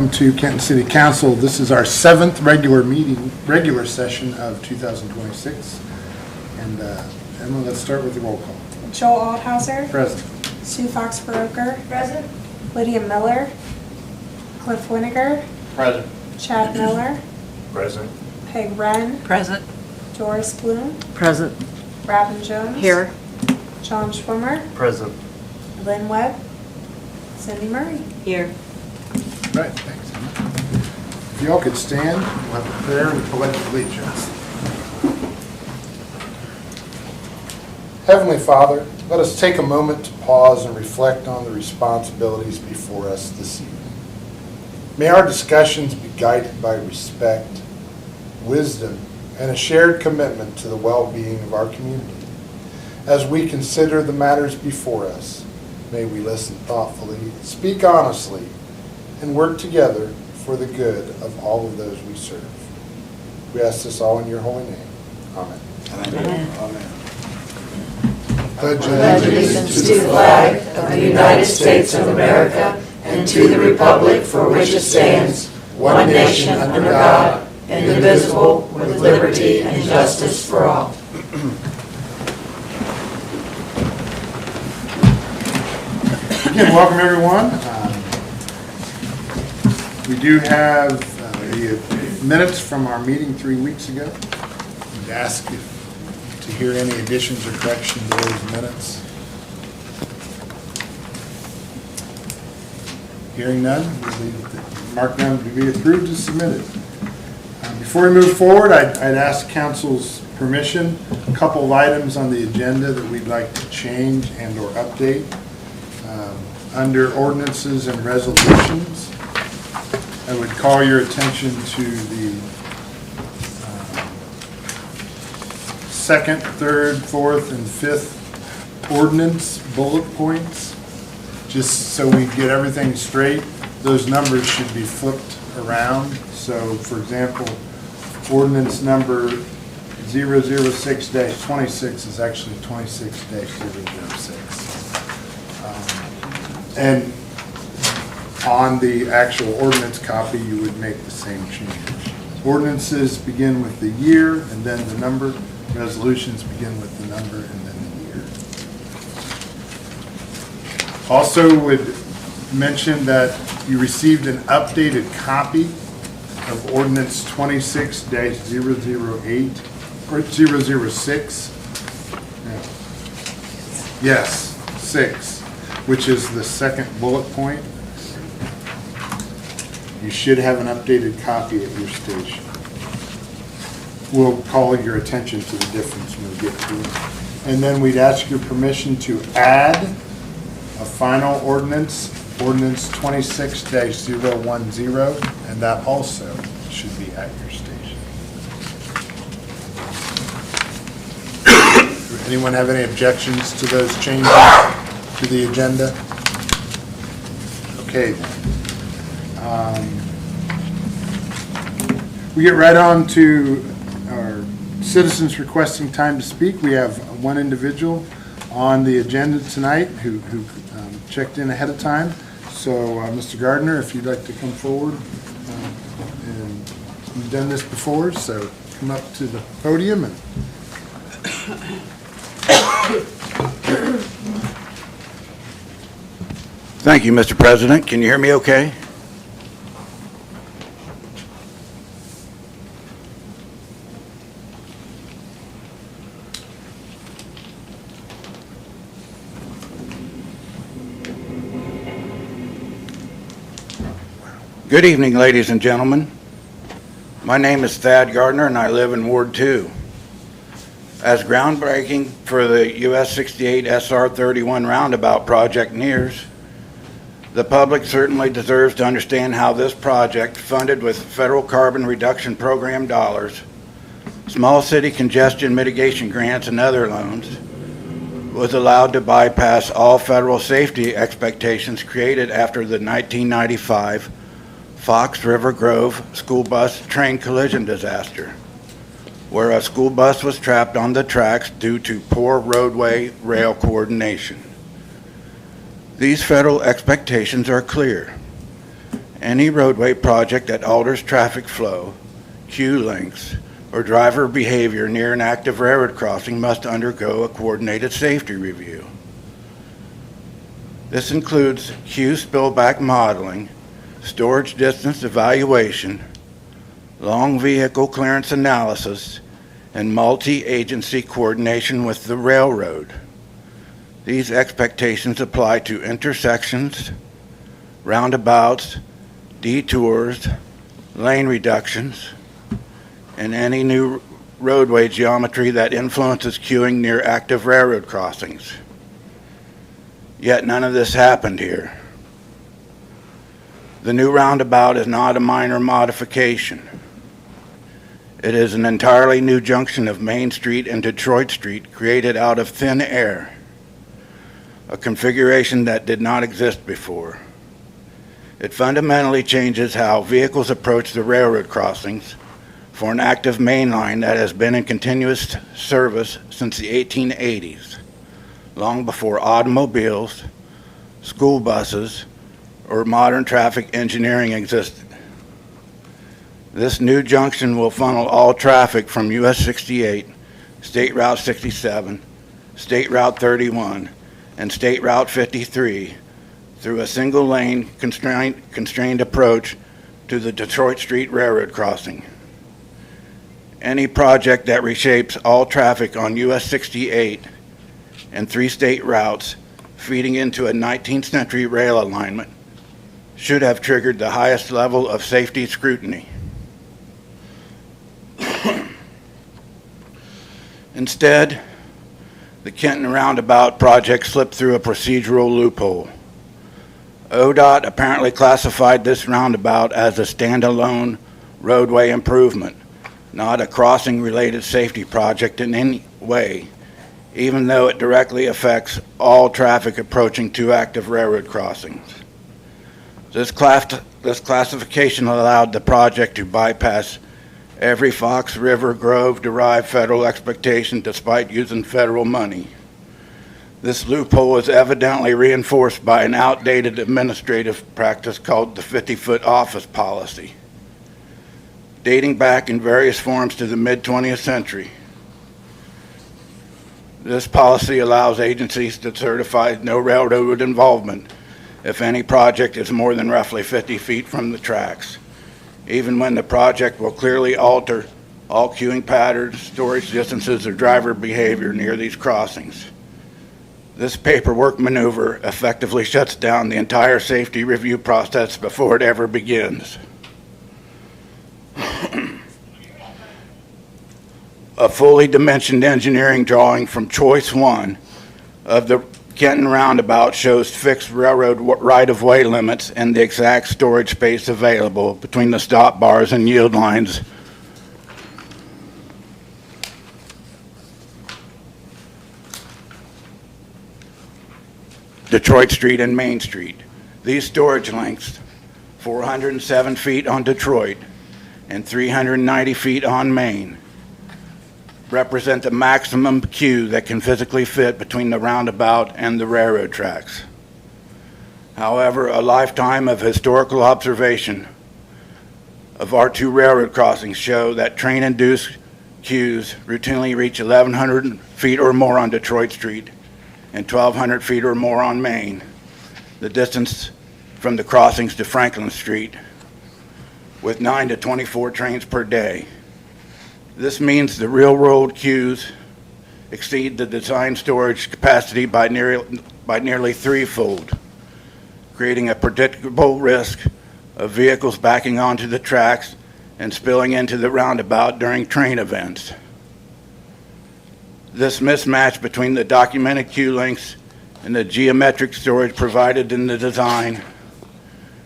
To Kenton City Council. This is our 7th regular session of 2026. And Emma, let's start with the roll call. Joel Aldhauser. Present. Sue Fox Baroker. Present. Lydia Miller. Cliff Winiger. Present. Chad Miller. Present. Peg Wren. Present. Doris Bloom. Present. Robin Jones. Here. John Schwimmer. Present. Lynn Webb. Cindy Murray. Here. Right, thanks, Emma. If y'all could stand, we'll have a prayer and pledge allegiance. Heavenly Father, let us take a moment to pause and reflect on the responsibilities before us this evening. May our discussions be guided by respect, wisdom, and a shared commitment to the well-being of our community. As we consider the matters before us, may we listen thoughtfully, speak honestly, and work together for the good of all of those we serve. We ask this all in your holy name. Amen. Amen. Amen. Pledge allegiance to the flag of the United States of America and to the republic for which it stands, one nation under God, indivisible, with liberty and justice for all. Again, welcome everyone. We do have the minutes from our meeting 3 weeks ago. I'd ask to hear any additions or corrections to those minutes. Hearing none, we'll mark them to be approved as submitted. Before we move forward, I'd ask council's permission. A couple of items on the agenda that we'd like to change and or update. Under ordinances and resolutions, I would call your attention to the second, third, fourth, and fifth ordinance bullet points. Just so we get everything straight, those numbers should be flipped around. So, for example, ordinance number 006-26 is actually 26-006. And on the actual ordinance copy, you would make the same change. Ordinances begin with the year and then the number. Resolutions begin with the number and then the year. Also would mention that you received an updated copy of ordinance 26-008 or 006. Yes, 6. Which is the second bullet point. You should have an updated copy at your station. We'll call your attention to the difference when we get to it. And then we'd ask your permission to add a final ordinance, ordinance 26-010, and that also should be at your station. Anyone have any objections to those changes to the agenda? Okay. We get right on to our citizens requesting time to speak. We have one individual on the agenda tonight who checked in ahead of time. So, Mr. Gardner, if you'd like to come forward, and you've done this before, so come up to the podium and. Thank you, Mr. President. Can you hear me okay? Good evening, ladies and gentlemen. My name is Thad Gardner, and I live in Ward 2. As groundbreaking for the US 68 SR 31 roundabout project nears, the public certainly deserves to understand how this project, funded with federal carbon reduction program dollars, small city congestion mitigation grants, and other loans, was allowed to bypass all federal safety expectations created after the 1995 Fox River Grove school bus train collision disaster, where a school bus was trapped on the tracks due to poor roadway rail coordination. These federal expectations are clear, Any roadway project that alters traffic flow, queue lengths, or driver behavior near an active railroad crossing must undergo a coordinated safety review. This includes queue spillback modeling, storage distance evaluation, long vehicle clearance analysis, and multi-agency coordination with the railroad. These expectations apply to intersections, roundabouts, detours, lane reductions, and any new roadway geometry that influences queuing near active railroad crossings. Yet none of this happened here. The new roundabout is not a minor modification. It is an entirely new junction of Main Street and Detroit Street created out of thin air, a configuration that did not exist before. It fundamentally changes how vehicles approach the railroad crossings for an active main line that has been in continuous service since the 1880s, long before automobiles, school buses, or modern traffic engineering existed. This new junction will funnel all traffic from US 68, State Route 67, State Route 31, and State Route 53 through a single lane constrained approach to the Detroit Street Railroad crossing. Any project that reshapes all traffic on US 68 and 3 state routes feeding into a 19th century rail alignment should have triggered the highest level of safety scrutiny. Instead, the Kenton Roundabout project slipped through a procedural loophole. ODOT apparently classified this roundabout as a standalone roadway improvement, not a crossing-related safety project in any way, even though it directly affects all traffic approaching 2 active railroad crossings. This classification allowed the project to bypass every Fox River Grove-derived federal expectation despite using federal money. This loophole was evidently reinforced by an outdated administrative practice called the 50-foot office policy, dating back in various forms to the mid-20th century. This policy allows agencies to certify no railroad involvement if any project is more than roughly 50 feet from the tracks, even when the project will clearly alter all queuing patterns, storage distances, or driver behavior near these crossings. This paperwork maneuver effectively shuts down the entire safety review process before it ever begins. A fully dimensioned engineering drawing from Choice 1 of the Kenton Roundabout shows fixed railroad right-of-way limits and the exact storage space available between the stop bars and yield lines. Detroit Street and Main Street. These storage lengths, 407 feet on Detroit and 390 feet on Main, represent the maximum queue that can physically fit between the roundabout and the railroad tracks. However, a lifetime of historical observation of our 2 railroad crossings show that train-induced queues routinely reach 1,100 feet or more on Detroit Street and 1,200 feet or more on Main, the distance from the crossings to Franklin Street, with 9 to 24 trains per day. This means the real-world queues exceed the design storage capacity by nearly threefold, creating a predictable risk of vehicles backing onto the tracks and spilling into the roundabout during train events. This mismatch between the documented queue lengths and the geometric storage provided in the design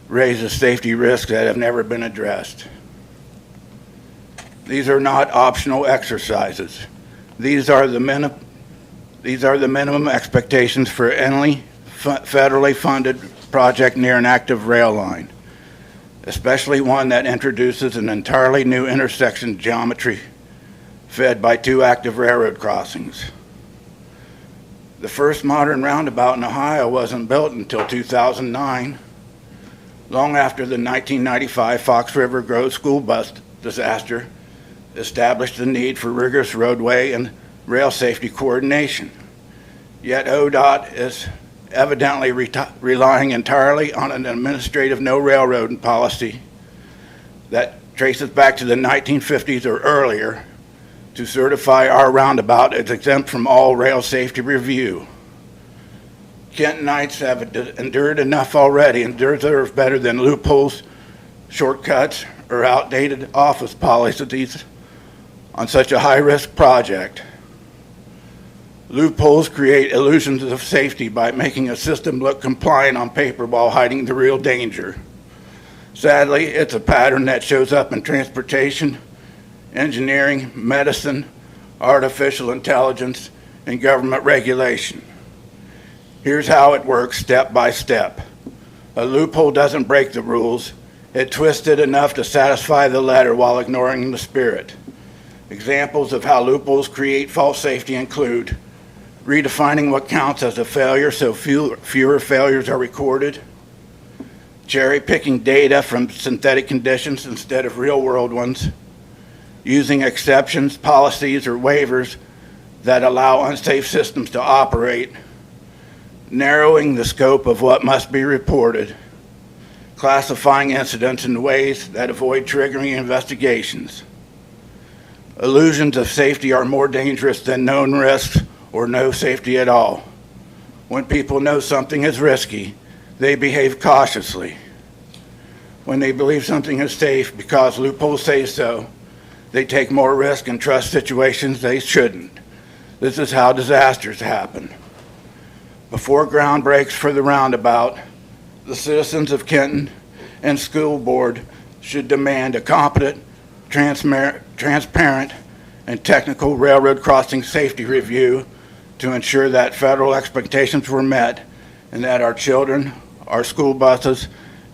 raises safety risks that have never been addressed. These are not optional exercises. These are the minimum expectations for any federally funded project near an active rail line, especially one that introduces an entirely new intersection geometry fed by 2 active railroad crossings. The first modern roundabout in Ohio wasn't built until 2009. long after the 1995 Fox River Grove school bus disaster established the need for rigorous roadway and rail safety coordination. Yet ODOT is evidently relying entirely on an administrative no railroading policy that traces back to the 1950s or earlier to certify our roundabout as exempt from all rail safety review. Kentonites have endured enough already and deserve better than loopholes, shortcuts, or outdated office policies on such a high-risk project. Loopholes create illusions of safety by making a system look compliant on paper while hiding the real danger. Sadly, it's a pattern that shows up in transportation, engineering, medicine, artificial intelligence, and government regulation. Here's how it works step by step. A loophole doesn't break the rules. It twists it enough to satisfy the letter while ignoring the spirit. Examples of how loopholes create false safety include redefining what counts as a failure so fewer failures are recorded, cherry-picking data from synthetic conditions instead of real-world ones, using exceptions, policies, or waivers that allow unsafe systems to operate, narrowing the scope of what must be reported, classifying incidents in ways that avoid triggering investigations. Illusions of safety are more dangerous than known risks or no safety at all. When people know something is risky, they behave cautiously. When they believe something is safe because loopholes say so, they take more risk and trust situations they shouldn't. This is how disasters happen. Before ground breaks for the roundabout, the citizens of Kenton and school board should demand a competent, transparent, and technical railroad crossing safety review to ensure that federal expectations were met and that our children, our school buses,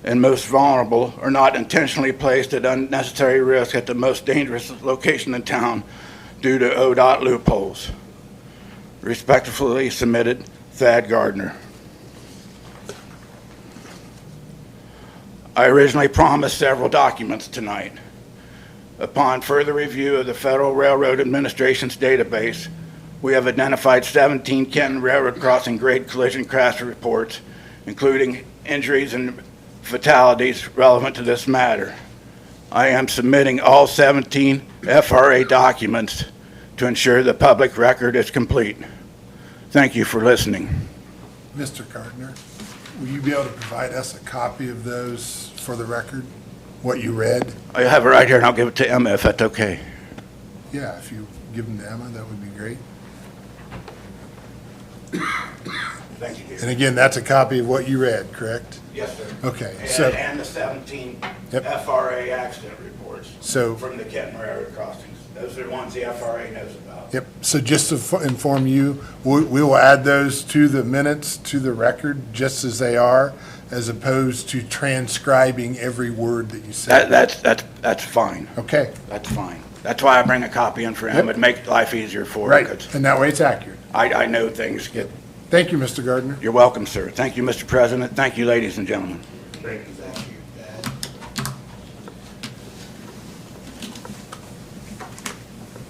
and most vulnerable are not intentionally placed at unnecessary risk at the most dangerous location in town due to ODOT loopholes. Respectfully submitted, Thad Gardner. I originally promised several documents tonight. Upon further review of the Federal Railroad Administration's database, we have identified 17 Kenton Railroad crossing grade collision crash reports, including injuries and fatalities relevant to this matter. I am submitting all 17 FRA documents to ensure the public record is complete. Thank you for listening. Mr. Gardner, will you be able to provide us a copy of those for the record, what you read? I have it right here, and I'll give it to Emma if that's okay. Yeah, if you give them to Emma, that would be great. Thank you, dear. And again, that's a copy of what you read, correct? Yes, sir. Okay, And, so, and the 17 Yep. FRA accident reports So- from the Kenton Railroad crossings. Those are the ones the FRA knows about. yep, so just to inform you, we will add those to the minutes, to the record, just as they are, as opposed to transcribing every word that you say. That's fine. Okay, That's fine. That's why I bring a copy in for him. Yep. It'd make life easier for him. right, 'Cause and that way it's accurate. I know things get, Thank you, Mr. Gardner. you're welcome, sir. Thank you, Mr. President. Thank you, ladies and gentlemen. Thank you, Dad.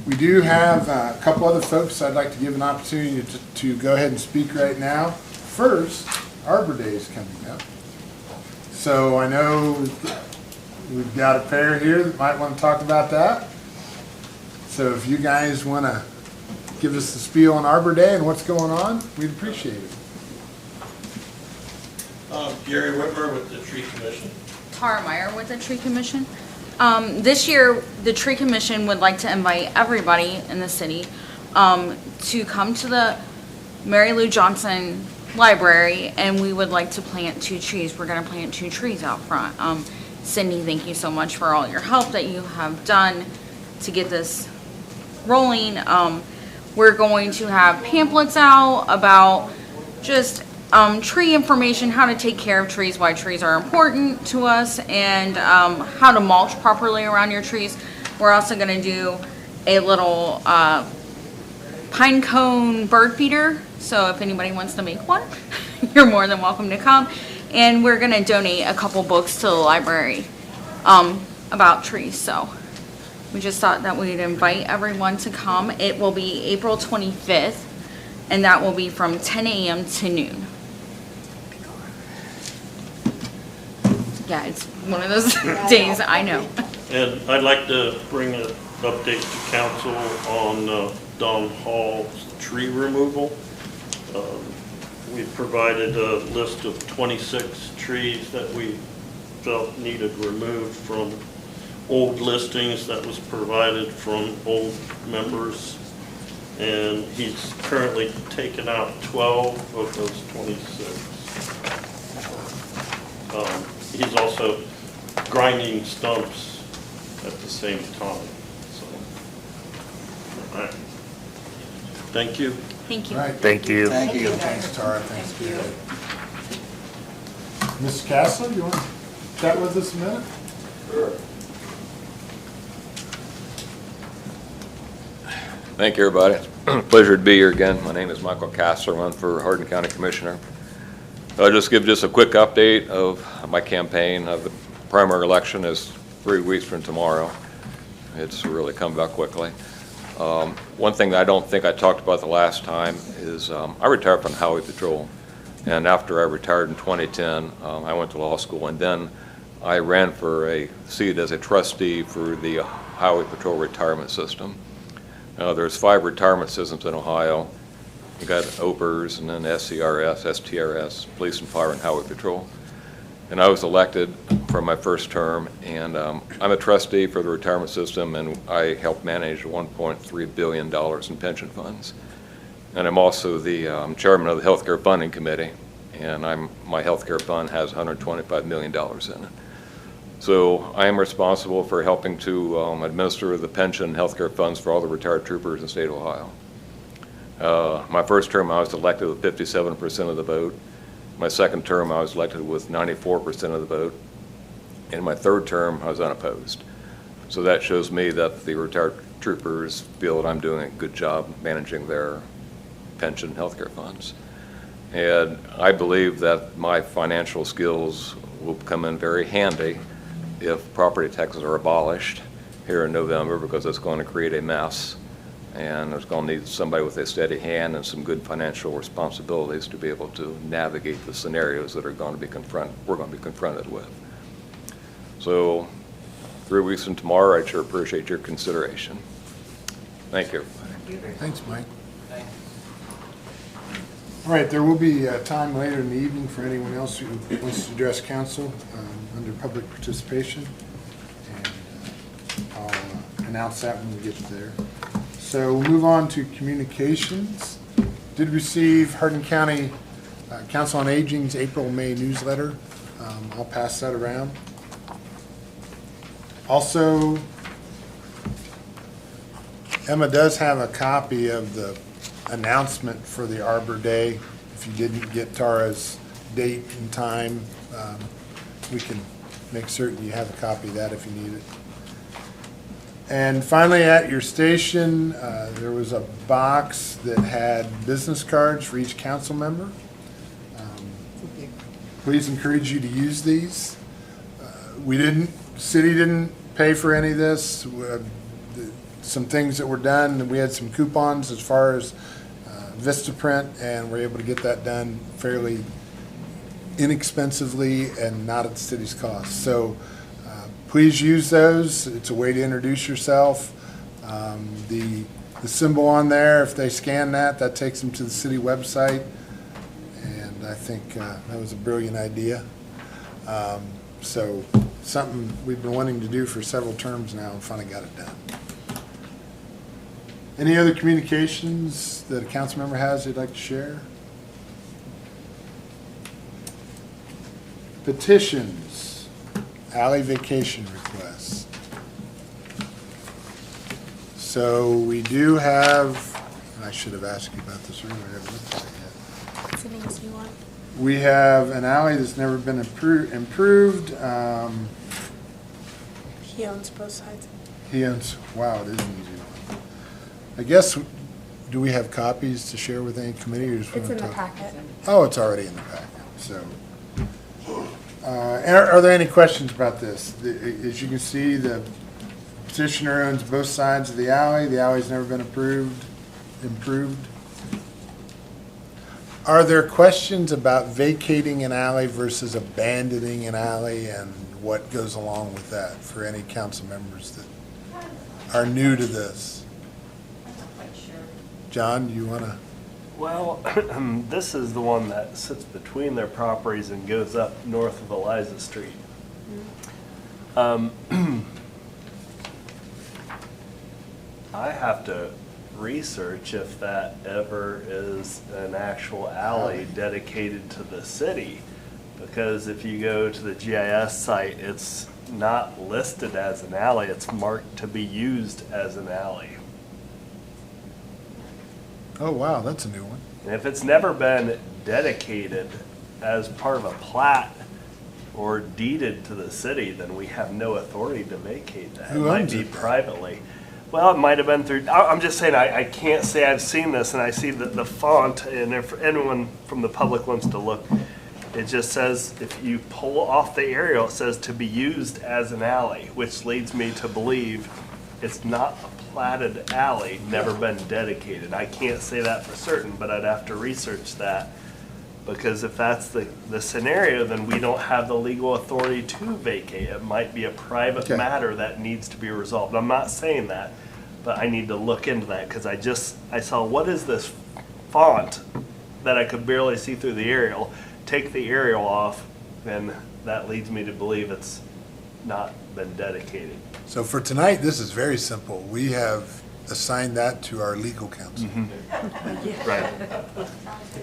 We do have a couple other folks I'd like to give an opportunity to go ahead and speak right now. First, Arbor Day is coming up. So I know we've got a pair here that might want to talk about that. So if you guys want to give us the spiel on Arbor Day and what's going on, we'd appreciate it. Gary Whitmer with the Tree Commission. Tara Meyer with the Tree Commission. This year, the Tree Commission would like to invite everybody in the city to come to the Mary Lou Johnson Library, and we would like to plant 2 trees. We're going to plant 2 trees out front. Cindy, thank you so much for all your help that you have done to get this rolling. We're going to have pamphlets out about just tree information, how to take care of trees, why trees are important to us, and how to mulch properly around your trees. We're also going to do a little pine cone bird feeder, so if anybody wants to make one, you're more than welcome to come. And we're gonna donate a couple books to the library about trees, so we just thought that we'd invite everyone to come. It will be April 25th, and that will be from 10 a.m. to noon. Yeah, it's one of those days, I know. And I'd like to bring an update to council on Don Hall's tree removal. We've provided a list of 26 trees that we felt needed removed from old listings that was provided from old members. And he's currently taken out 12 of those 26. He's also grinding stumps at the same time, so. All right. Thank you. Thank you. All right. Thank you. Thank you. Thanks, Tara. Thanks, Gary. Mr. Castle, you want to chat with us a minute? Thank you, everybody. Pleasure to be here again. My name is Michael Kassler. I'm for Hardin County Commissioner. I'll just give a quick update of my campaign. The primary election is 3 weeks from tomorrow. It's really come back quickly. One thing that I don't think I talked about the last time is I retired from the Highway Patrol. And after I retired in 2010, I went to law school, and then I ran for a seat as a trustee for the Highway Patrol retirement system. There's 5 retirement systems in Ohio. You got OPERS, and then SCRS, STRS, Police and Fire and Highway Patrol. And I was elected for my first term, and I'm a trustee for the retirement system, and I help manage $1.3 billion in pension funds. And I'm also the chairman of the Healthcare Funding Committee, and my healthcare fund has $125 million in it. So I am responsible for helping to administer the pension healthcare funds for all the retired troopers in the state of Ohio. My first term, I was elected with 57% of the vote. My second term, I was elected with 94% of the vote. In my third term, I was unopposed. So that shows me that the retired troopers feel that I'm doing a good job managing their pension healthcare funds. And I believe that my financial skills will come in very handy if property taxes are abolished here in November, because it's going to create a mess, and it's going to need somebody with a steady hand and some good financial responsibilities to be able to navigate the scenarios that we're going to be confronted with. So 3 weeks from tomorrow, I sure appreciate your consideration. Thank you, everybody. Thanks, Mike. All right, there will be time later in the evening for anyone else who wants to address council under public participation. And I'll announce that when we get there. So we'll move on to communications. Did receive Hardin County Council on Aging's April-May newsletter. I'll pass that around. Also, Emma does have a copy of the announcement for the Arbor Day. If you didn't get Tara's date and time, we can make certain you have a copy of that if you need it. And finally, at your station, there was a box that had business cards for each council member. Please encourage you to use these. City didn't pay for any of this. Some things that were done, we had some coupons as far as Vistaprint, and we're able to get that done fairly inexpensively and not at the city's cost. So please use those. It's a way to introduce yourself. The symbol on there, if they scan that takes them to the city website, and I think that was a brilliant idea. So something we've been wanting to do for several terms now and finally got it done. Any other communications that a council member has they'd like to share? Petitions, alley vacation requests. So we do have, and I should have asked you about this earlier, I haven't looked at it yet. It's an easy one. We have an alley that's never been improved. He owns both sides. He owns, wow, it is an easy one. I guess, do we have copies to share with any committee? Or just It's wanna in the talk? packet. Oh, it's already in the packet, so. Are there any questions about this? As you can see, the petitioner owns both sides of the alley. The alley's never been improved. Are there questions about vacating an alley versus abandoning an alley and what goes along with that for any council members that are new to this? John, do you want to? Well, this is the one that sits between their properties and goes up north of Eliza Street. I have to research if that ever is an actual alley dedicated to the city. Because if you go to the GIS site, it's not listed as an alley, it's marked to be used as an alley. Oh, wow, that's a new one. And if it's never been dedicated as part of a plat or deeded to the city, then we have no authority to vacate that. Who It might owns be it? privately. Well, it might have been through, I'm just saying, I can't say I've seen this, and I see the font, and if anyone from the public wants to look, it just says, if you pull off the aerial, it says to be used as an alley, which leads me to believe it's not a platted alley, never been dedicated. I can't say that for certain, but I'd have to research that. Because if that's the scenario, then we don't have the legal authority to vacate. It might be a private Okay. matter that needs to be resolved. I'm not saying that, but I need to look into that because I saw, what is this font that I could barely see through the aerial? Take the aerial off, and that leads me to believe it's not been dedicated. So for tonight, this is very simple. We have assigned that to our legal counsel. Right.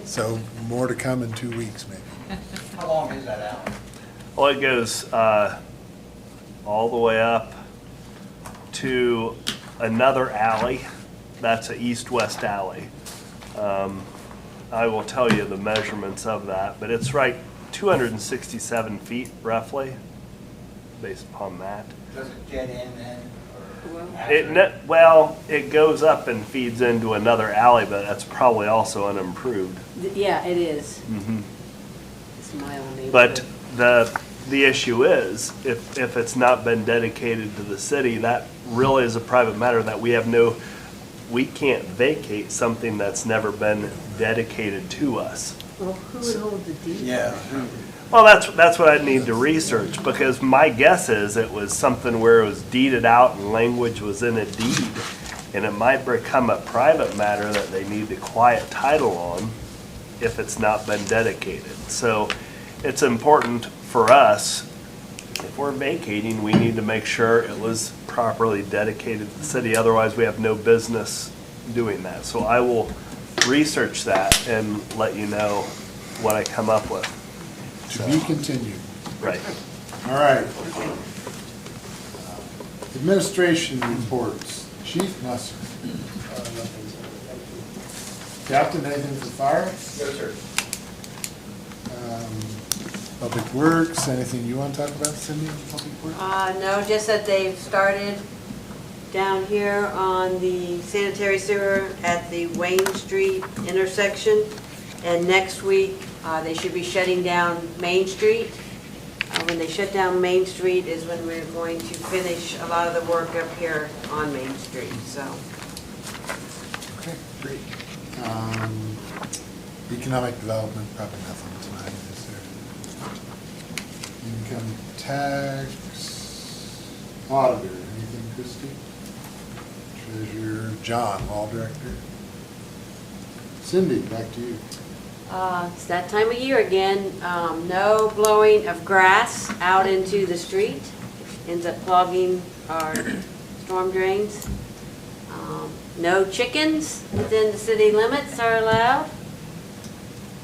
So more to come in 2 weeks, maybe. How long is that alley? Well, it goes all the way up to another alley. That's an east-west alley. I will tell you the measurements of that, but it's right 267 feet roughly, based upon that. Does it get in then? Well, it goes up and feeds into another alley, but that's probably also unimproved. Yeah, it is. It's my own neighborhood. But the issue is, if it's not been dedicated to the city, that really is a private matter that we can't vacate something that's never been dedicated to us. Well, who would hold the deed? Yeah. Well, that's what I need to research, because my guess is it was something where it was deeded out and language was in a deed, and it might become a private matter that they need the quiet title on if it's not been dedicated. So it's important for us, if we're vacating, we need to make sure it was properly dedicated to the city, otherwise we have no business doing that. So I will research that and let you know what I come up with. To be continued. Right. All right. Administration reports. Chief Musser. Captain, anything for fire? Yes, sir. Public Works, anything you want to talk about, Cindy, on Public Works? No, just that they've started down here on the sanitary sewer at the Wayne Street intersection. And next week, they should be shutting down Main Street. When they shut down Main Street is when we're going to finish a lot of the work up here on Main Street, so. Okay, great. Economic development, probably nothing tonight, is there? Income tax, auditor, anything, Christie? Treasurer, John, law director. Cindy, back to you. It's that time of year again. No blowing of grass out into the street. Ends up clogging our storm drains. No chickens within the city limits are allowed.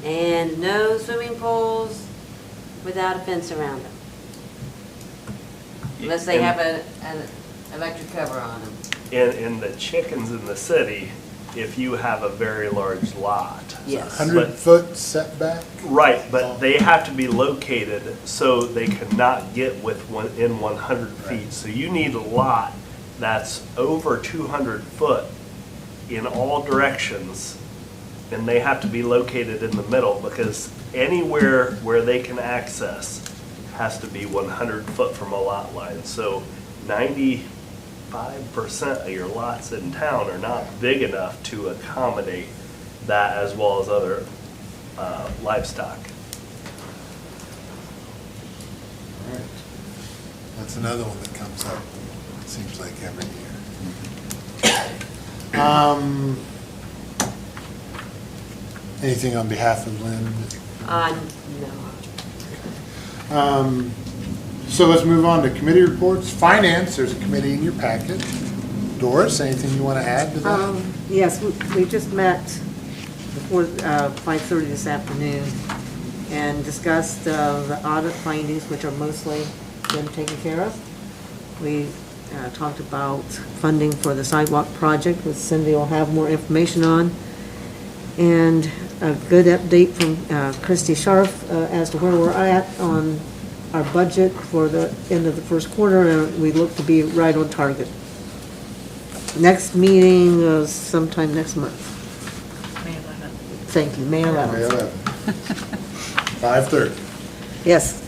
And no swimming pools without a fence around them. Unless they have an electric cover on them. In the chickens in the city, if you have a very large lot. Yes. 100-foot setback? Right, but they have to be located so they cannot get within 100 feet. So you need a lot that's over 200 foot in all directions, and they have to be located in the middle, because anywhere where they can access has to be 100 foot from a lot line. So 95% of your lots in town are not big enough to accommodate that as well as other livestock. All right. That's another one that comes up, it seems like every year. Anything on behalf of Lynn? No. So let's move on to committee reports. Finance, there's a committee in your packet. Doris, anything you want to add to that? Yes, we just met before 5:30 this afternoon and discussed the audit findings, which are mostly been taken care of. We talked about funding for the sidewalk project, which Cindy will have more information on. And a good update from Christy Scharf as to where we're at on our budget for the end of the first quarter, and we look to be right on target. Next meeting is sometime next month. May 11th. Thank you, May 11th. May 11th. 5:30. Yes.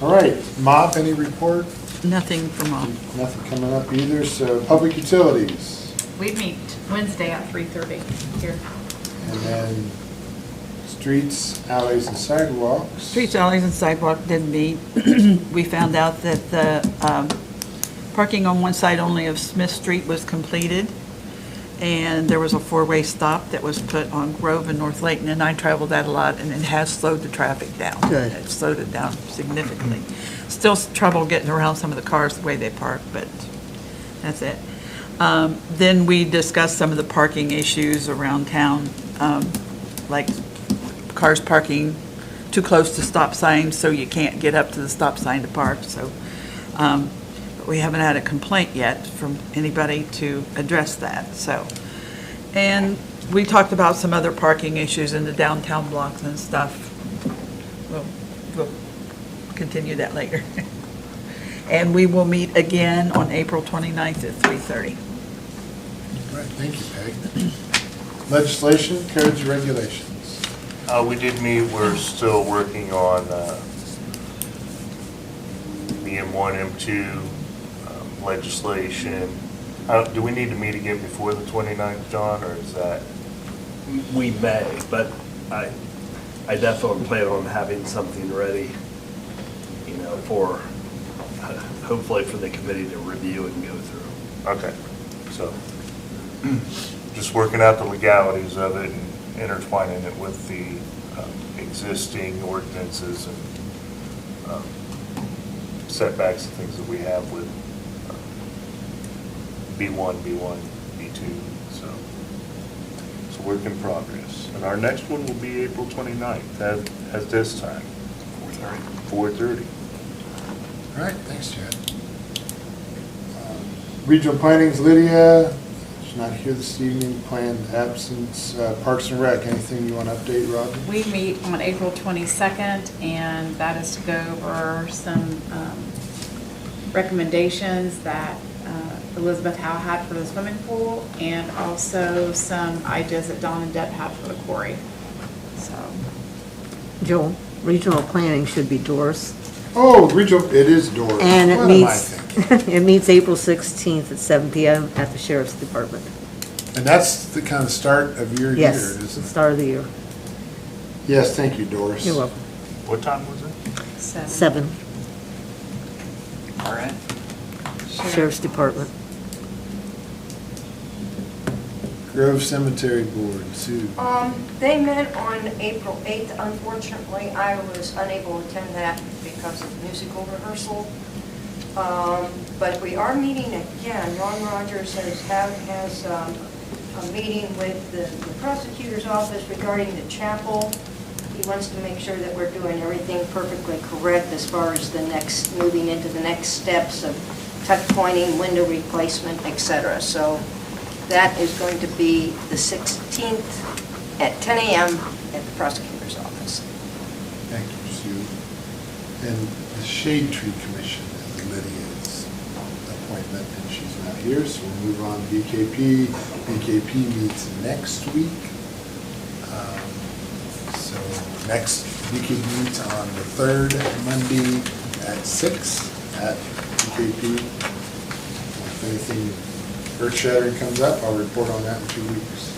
All right, MOP, any report? Nothing for Mom. Nothing coming up either, so public utilities. We meet Wednesday at 3:30 here. And then streets, alleys, and sidewalks. Streets, alleys, and sidewalk didn't meet. We found out that the parking on one side only of Smith Street was completed, and there was a four-way stop that was put on Grove and North Layton, and I traveled that a lot, and it has slowed the traffic down. Good. It slowed it down significantly. Still trouble getting around some of the cars the way they park, but that's it. Then we discussed some of the parking issues around town, like cars parking too close to stop signs, so you can't get up to the stop sign to park, so, but we haven't had a complaint yet from anybody to address that, so. And we talked about some other parking issues in the downtown blocks and stuff. We'll continue that later. And we will meet again on April 29th at 3:30. All right, thank you, Peg. Legislation, codes, regulations. We did meet, we're still working on the M1, M2 legislation. Do we need to meet again before the 29th, John, or is that? We may, but I definitely plan on having something ready, for, hopefully for the committee to review and go through. Okay, so just working out the legalities of it and intertwining it with the existing ordinances and setbacks and things that we have with B1, B2, so it's a work in progress. And our next one will be April 29th, at this time. 4:30. All right, thanks, Chad. Regional Planning's Lydia, she's not here this evening, planned absence. Parks and Rec, anything you want to update, Roger? We meet on April 22nd, and that is to go over some recommendations that Elizabeth Howe had for the swimming pool, and also some ideas that Don and Deb had for the quarry. So, Joel, regional planning should be Doris. Oh, regional, it is Doris. And it What am I meets, thinking? it meets April 16th at 7 PM at the Sheriff's Department. And that's the kind of start of your year, Yes, isn't it's the it? start of the year. Yes, thank you, Doris. You're welcome. What time was it? 7, All right. Sheriff's Department. Grove Cemetery Board, Sue. They met on April 8th. Unfortunately, I was unable to attend that because of musical rehearsal. But we are meeting again. Ron Rogers has a meeting with the prosecutor's office regarding the chapel. He wants to make sure that we're doing everything perfectly correct as far as moving into the next steps of tuck pointing, window replacement, etc. So that is going to be the 16th at 10 a.m. at the prosecutor's office. Thank you, Sue. And the Shade Tree Commission is Lydia's appointment, and she's not here, so we'll move on to BKP. BKP meets next week. So next You can meet on the third Monday at 6 at PKP. If anything earth-shattering comes up, I'll report on that in 2 weeks.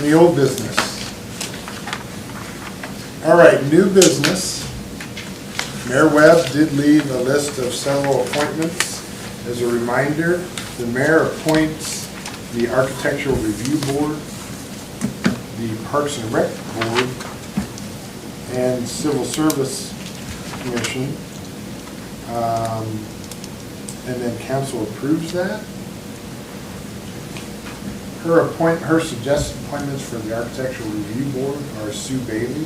Any old business? All right, new business. Mayor Webb did leave a list of several appointments. As a reminder, the mayor appoints the Architectural Review Board, the Parks and Rec Board, and Civil Service Commission. And then council approves that. Her suggested appointments for the Architectural Review Board are Sue Bailey,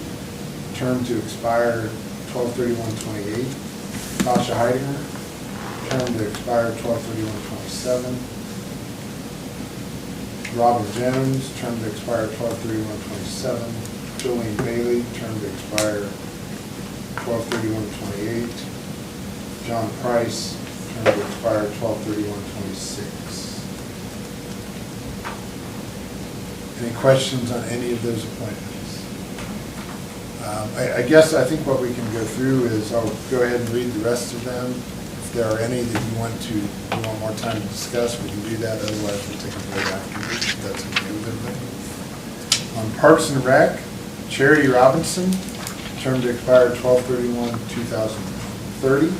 term to expire 12/31/28. Tasha Heidinger, term to expire 12/31/27. Robin Jones, term to expire 12/31/27. Jolene Bailey, term to expire 12/31/28. John Price, term to expire 12/31/26. Any questions on any of those appointments? I guess I think what we can go through is I'll go ahead and read the rest of them. If there are any that you want more time to discuss, we can do that. Otherwise, we'll take a vote afterwards, if that's okay with everybody. On Parks and Rec, Charity Robinson, term to expire 12/31/2030.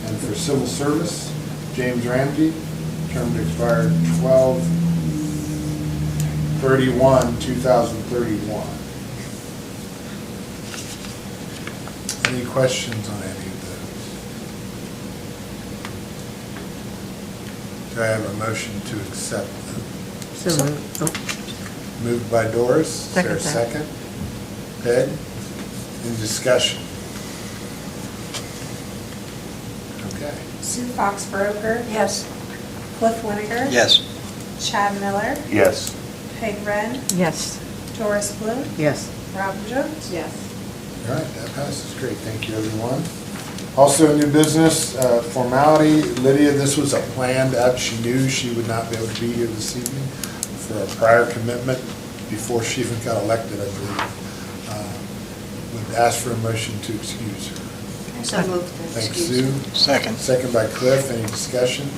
And for Civil Service, James Ramsey, term to expire 12/31/2031. Any questions on any of those? Do I have a motion to accept them? Moved by Doris. Is there a second? Peg? Any discussion? Okay. Sue Fox-Broker. Yes. Cliff Winiger. Yes. Chad Miller. Yes. Peg Ren. Yes. Doris Bloom. Yes. Robin Jones. Yes. All right, that passes. Great. Thank you, everyone. Also, new business formality. Lydia, this was a planned out. She knew she would not be able to be here this evening for a prior commitment before she even got elected, I believe. Would ask for a motion to excuse her. So moved. Thanks, Excuse me. Sue. Second. Second by Cliff. Any discussion?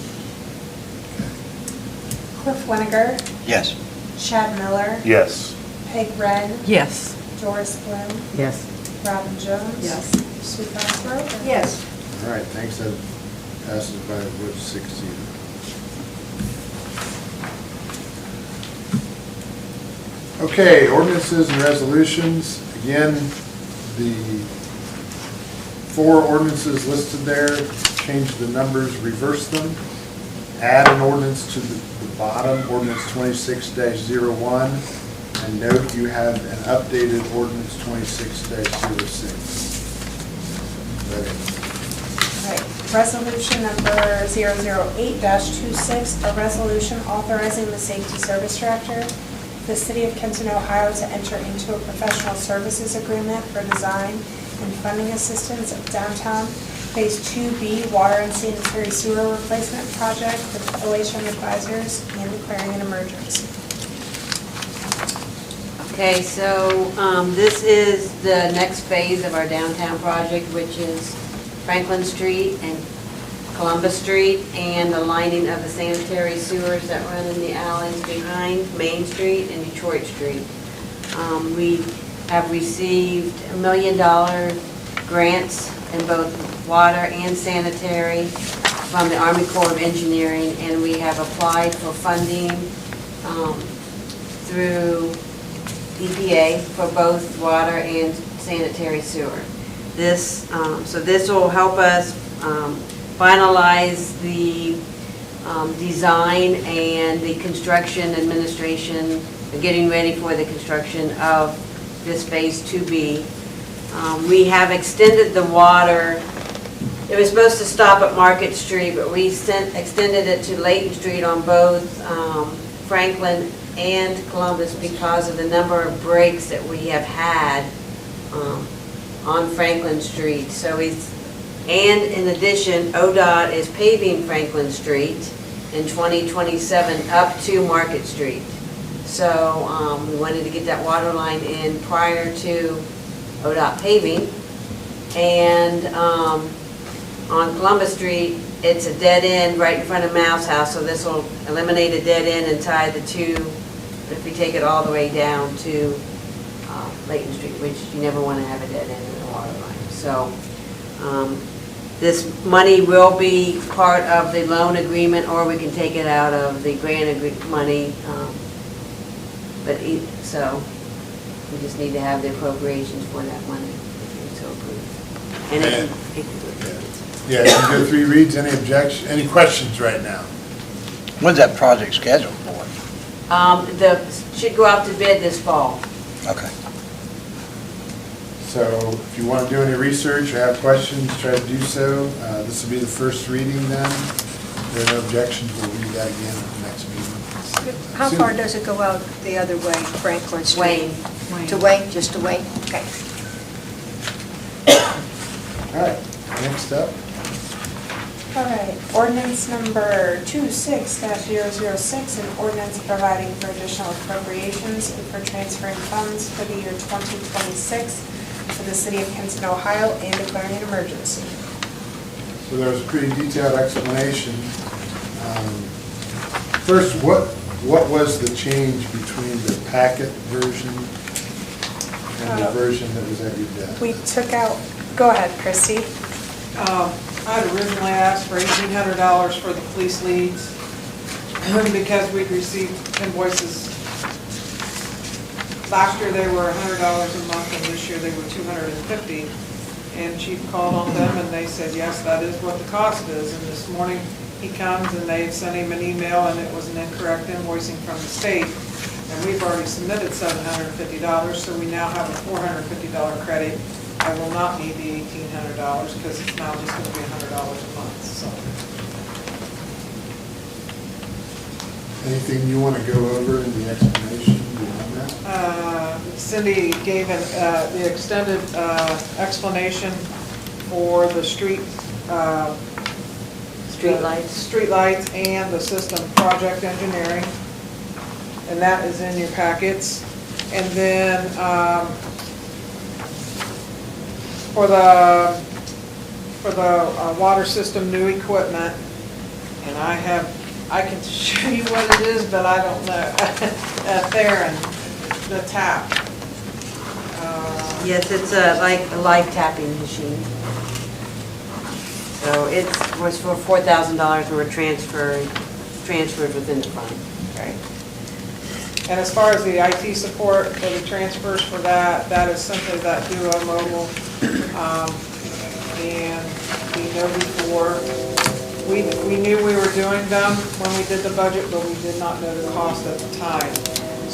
Cliff Winiger. Yes. Chad Miller. Yes. Peg Ren. Yes. Doris Bloom. Yes. Robin Jones. Yes. Sue Fox-Broker. Yes. All right, thanks. That passes by a vote of 6-0. Okay, ordinances and resolutions. Again, the 4 ordinances listed there, change the numbers, reverse them, add an ordinance to the bottom, ordinance 26-01, and note you have an updated ordinance 26-06. Ready? Right. Resolution number 008-26, a resolution authorizing the Safety Service Director, the City of Kenton, Ohio, to enter into a professional services agreement for design and funding assistance of downtown Phase 2B Water and Sanitary Sewer Replacement Project with OHM Advisors and declaring an emergency. Okay, so this is the next phase of our downtown project, which is Franklin Street and Columbus Street and the lining of the sanitary sewers that run in the alleys behind Main Street and Detroit Street. We have received $1 million grants in both water and sanitary from the Army Corps of Engineering, and we have applied for funding through EPA for both water and sanitary sewer. So this will help us finalize the design and the construction administration, getting ready for the construction of this Phase 2B. We have extended the water. It was supposed to stop at Market Street, but we extended it to Layton Street on both Franklin and Columbus because of the number of breaks that we have had on Franklin Street. And in addition, ODOT is paving Franklin Street in 2027 up to Market Street. So we wanted to get that water line in prior to ODOT paving. And on Columbus Street, it's a dead end right in front of Mouse House, so this will eliminate a dead end and tie the two, if we take it all the way down to Layton Street, which you never want to have a dead end in the water line. So this money will be part of the loan agreement, or we can take it out of the grant money. So we just need to have the appropriations for that money, if so approved. And Yeah, you can go 3 reads, any objection, any questions right now? When's that project scheduled for? Should go out to bid this fall. Okay. So if you want to do any research or have questions, try to do so. This will be the first reading then. If there are no objections, we'll read that again at the next meeting. How far does it go out the other way, Franklin Street? Wayne. To Wayne, just to Wayne? Okay. All right, next up. All right, ordinance number 26-006, an ordinance providing for additional appropriations and for transferring funds for the year 2026 for the city of Kenton, Ohio, and declaring an emergency. So there was a pretty detailed explanation. First, what was the change between the packet version and the version that was at your desk? We took out, go ahead, Christie. I had originally asked for $1,800 for the police leads because we'd received invoices. Last year they were $100 a month and this year they were $250. And Chief called on them and they said, yes, that is what the cost is. And this morning he comes and they sent him an email and it was an incorrect invoicing from the state. And we've already submitted $750, so we now have a $450 credit. I will not need the $1,800 because it's now just going to be $100 a month, so. Anything you want to go over in the explanation beyond that? Cindy gave the extended explanation for the streetlights and the system project engineering, and that is in your packets. And then for the water system new equipment, and I can show you what it is, but I don't know. Theron, the tap. Yes, it's like a live tapping machine. So it was for $4,000 and we're transferred within the fund. Okay. And as far as the IT support for the transfers for that is simply that Duo Mobile. And we know before, we knew we were doing them when we did the budget, but we did not know the cost at the time.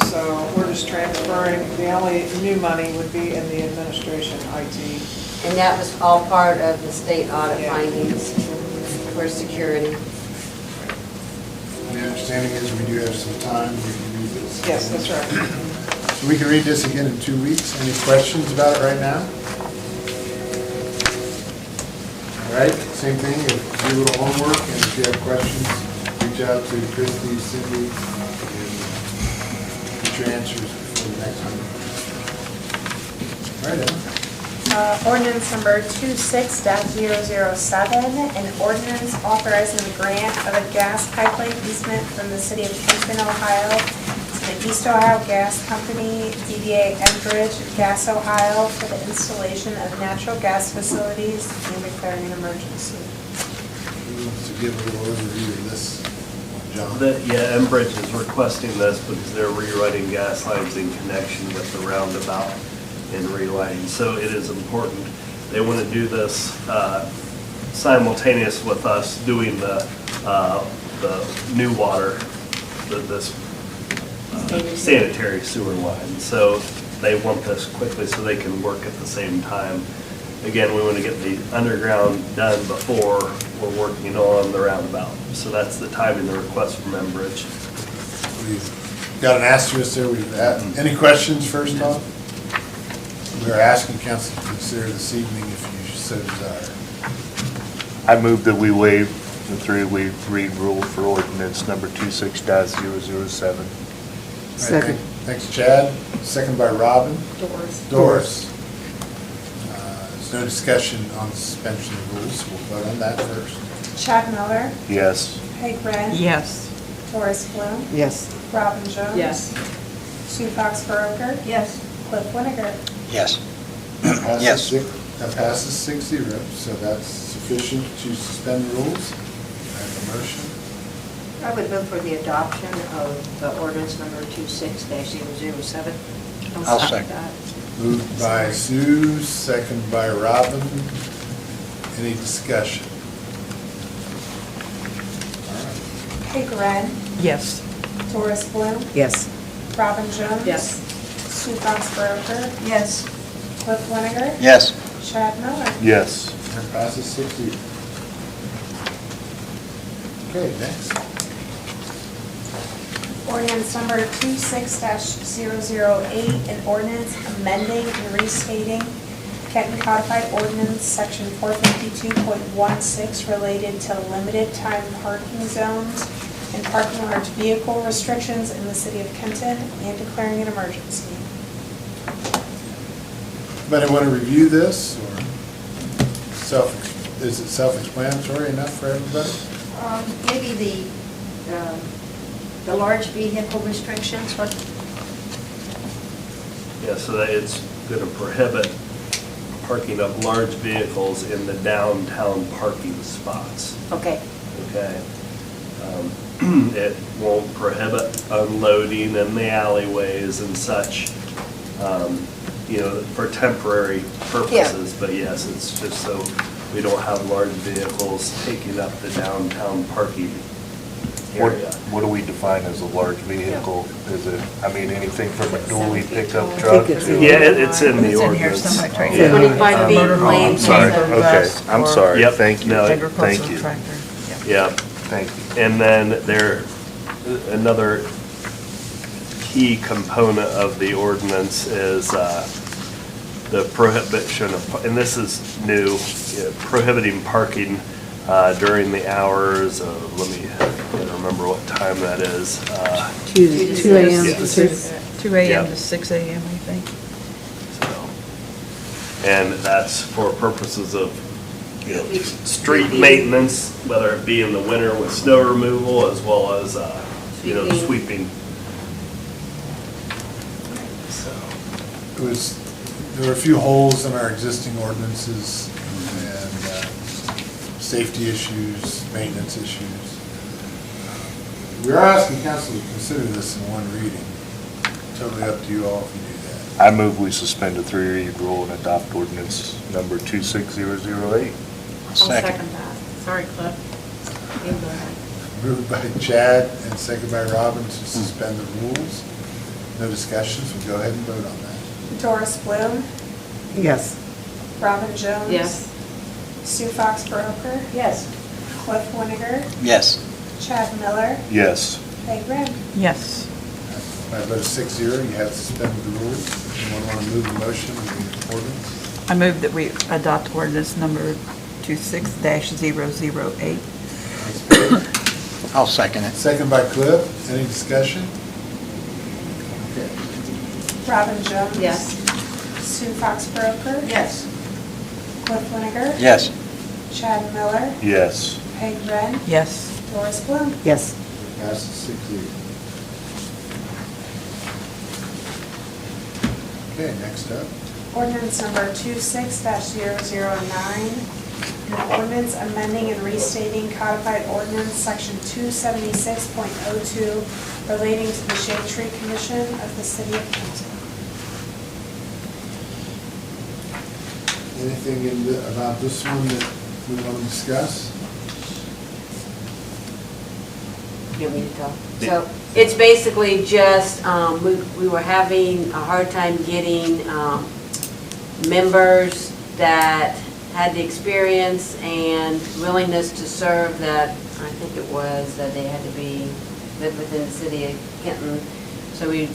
So we're just transferring, the only new money would be in the administration, IT. And that was all part of the state audit findings for security. The understanding is we do have some time, we can read this. Yes, that's right. So we can read this again in 2 weeks. Any questions about it right now? All right, same thing, do a little homework, and if you have questions, reach out to Christie, Cindy, and get your answers for the next time. All right, Emma. Ordinance number 26-007, an ordinance authorizing the grant of a gas pipeline easement from the city of Kenton, Ohio to the East Ohio Gas Company, DBA Enbridge Gas Ohio, for the installation of natural gas facilities and declaring an emergency. Who wants to give a little overview of this, John? Enbridge is requesting this because they're rewriting gas lines in connection with the roundabout and relighting. So it is important. They want to do this simultaneous with us doing the new water, this sanitary sewer line. So they want this quickly so they can work at the same time. Again, we want to get the underground done before we're working on the roundabout. So that's the timing, the request from Enbridge. We've got an asterisk there. Any questions first off? We are asking council to consider this evening if you so desire. I move that we waive the 3-read rule for ordinance number 26-007. Second. Thanks, Chad. Second by Robin. Doris. Doris. There's no discussion on suspension of rules, so we'll vote on that first. Chad Miller, Yes. Peg Ren, Yes. Doris Bloom, Yes. Robin Jones. Yes. Sue Fox Baroker, Yes. Cliff Winiger. Yes. Passes Yes. That passes 6-0, so that's sufficient to suspend the rules. I have a motion. I would vote for the adoption of the ordinance number 26-007. I'll second. that. Moved by Sue, second by Robin. Any discussion? All right. Peg Ren, Yes. Doris Bloom, Yes. Robin Jones. Yes. Sue Fox Baroker, Yes. Cliff Winiger, Yes. Chad Miller. Yes. That passes 6-0. Okay, next. Ordinance number 26-008, an ordinance amending and restating Kenton Codified Ordinance, Section 452.16, related to limited time parking zones and parking large vehicle restrictions in the city of Kenton and declaring an emergency. Anybody want to review this, or is it self-explanatory enough for everybody? Maybe the large vehicle restrictions, what? Yeah, so that it's going to prohibit parking of large vehicles in the downtown parking spots, Okay. okay? It won't prohibit unloading in the alleyways and such, for temporary purposes. But yes, it's just so we don't have large vehicles taking up the downtown parking What, area. what do we define as a large vehicle? Is it, anything from a dually pickup I truck think it's to? Yeah, it's in the It's in here ordinance. somewhere, right? Yeah. 25 feet Motorhome, lane. I'm sorry, tanker, okay, bus, I'm or sorry, Yep, thank you, no, Agricultural thank you, tractor. Yeah. Yeah. thank you. And then another key component of the ordinance is the prohibition of, and this is new, prohibiting parking during the hours of, let me remember what time that is. 2 a.m. to Yes. 6. 2 a.m. Yeah. to 6 a.m., I think. And that's for purposes of, street maintenance, whether it be in the winter with snow removal as well as, sweeping. So, There were a few holes in our existing ordinances and safety issues, maintenance issues. We are asking council to consider this in one reading. Totally up to you all if you do that. I move we suspend the 3-read rule and adopt ordinance number 26008. I'll second that. Sorry, Cliff. You can go ahead. Moved by Chad and second by Robin to suspend the rules. No discussions, we'll go ahead and vote on that. Doris Bloom, Yes. Robin Jones. Yes. Sue Fox Baroker, Yes. Cliff Winiger, Yes. Chad Miller, Yes. Peg Ren. Yes. By a vote of 6-0, you have suspended the rules. Anyone want to move the motion of the ordinance? I move that we adopt ordinance number 26-008. Thanks, Peg. I'll second it. Second by Cliff. Any discussion? Okay. Robin Jones. Yes. Sue Fox Baroker, Yes. Cliff Winiger, Yes. Chad Miller, Yes. Peg Ren, Yes. Doris Bloom. Yes. Passes 6-0. Okay, next up. Ordinance number 26-009, an ordinance amending and restating codified ordinance section 276.02 relating to the Shade Tree Commission of the city of Kenton. Anything about this one that we want to discuss? You want me to talk? So it's basically just, we were having a hard time getting members that had the experience and willingness to serve that, I think it was, that they had to live within the city of Kenton. So we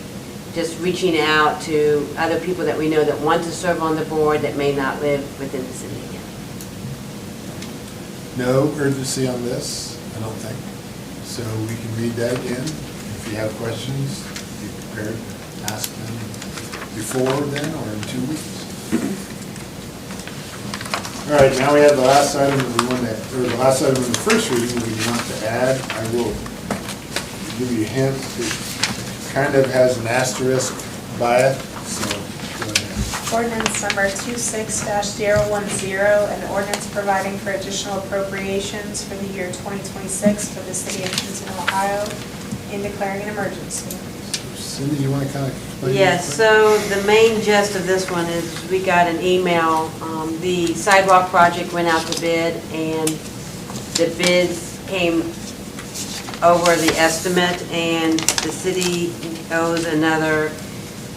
just reaching out to other people that we know that want to serve on the board that may not live within the city of Kenton. No urgency on this, I don't think. So we can read that again. If you have questions, you prepared, ask them before then or in 2 weeks. All right, now we have the last item that we want to, or the last item in the first reading that we want to add. I will give you a hint. It kind of has an asterisk by it, so go ahead. Ordinance number 26-010, an ordinance providing for additional appropriations for the year 2026 for the city of Kenton, Ohio, and declaring an emergency. Cindy, you want to kind of explain? Yes, so the main gist of this one is we got an email. The sidewalk project went out to bid, and the bids came over the estimate, and the city owes another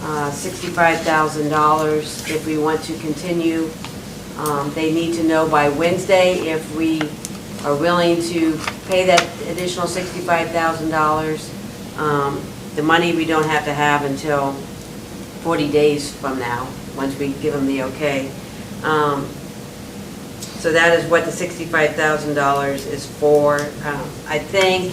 $65,000 if we want to continue. They need to know by Wednesday if we are willing to pay that additional $65,000. The money we don't have to have until 40 days from now, once we give them the okay. So that is what the $65,000 is for. I think,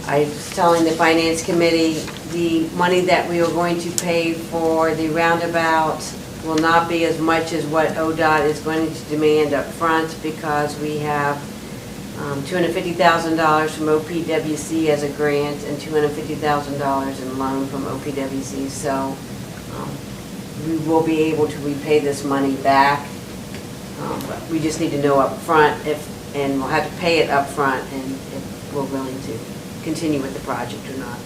I was telling the Finance Committee, the money that we are going to pay for the roundabout will not be as much as what ODOT is going to demand up front, because we have $250,000 from OPWC as a grant and $250,000 in loan from OPWC. So we will be able to repay this money back. But we just need to know up front and we'll have to pay it up front, and if we're willing to continue with the project or not.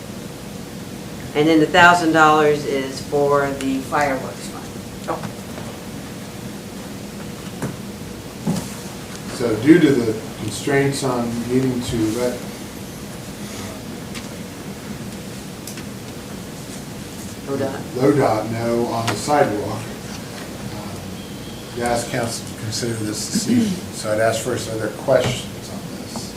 And then the $1,000 is for the fireworks fund. So due to the constraints on needing to let ODOT know on the sidewalk, you asked council to consider this evening. So I'd ask first, are there questions on this?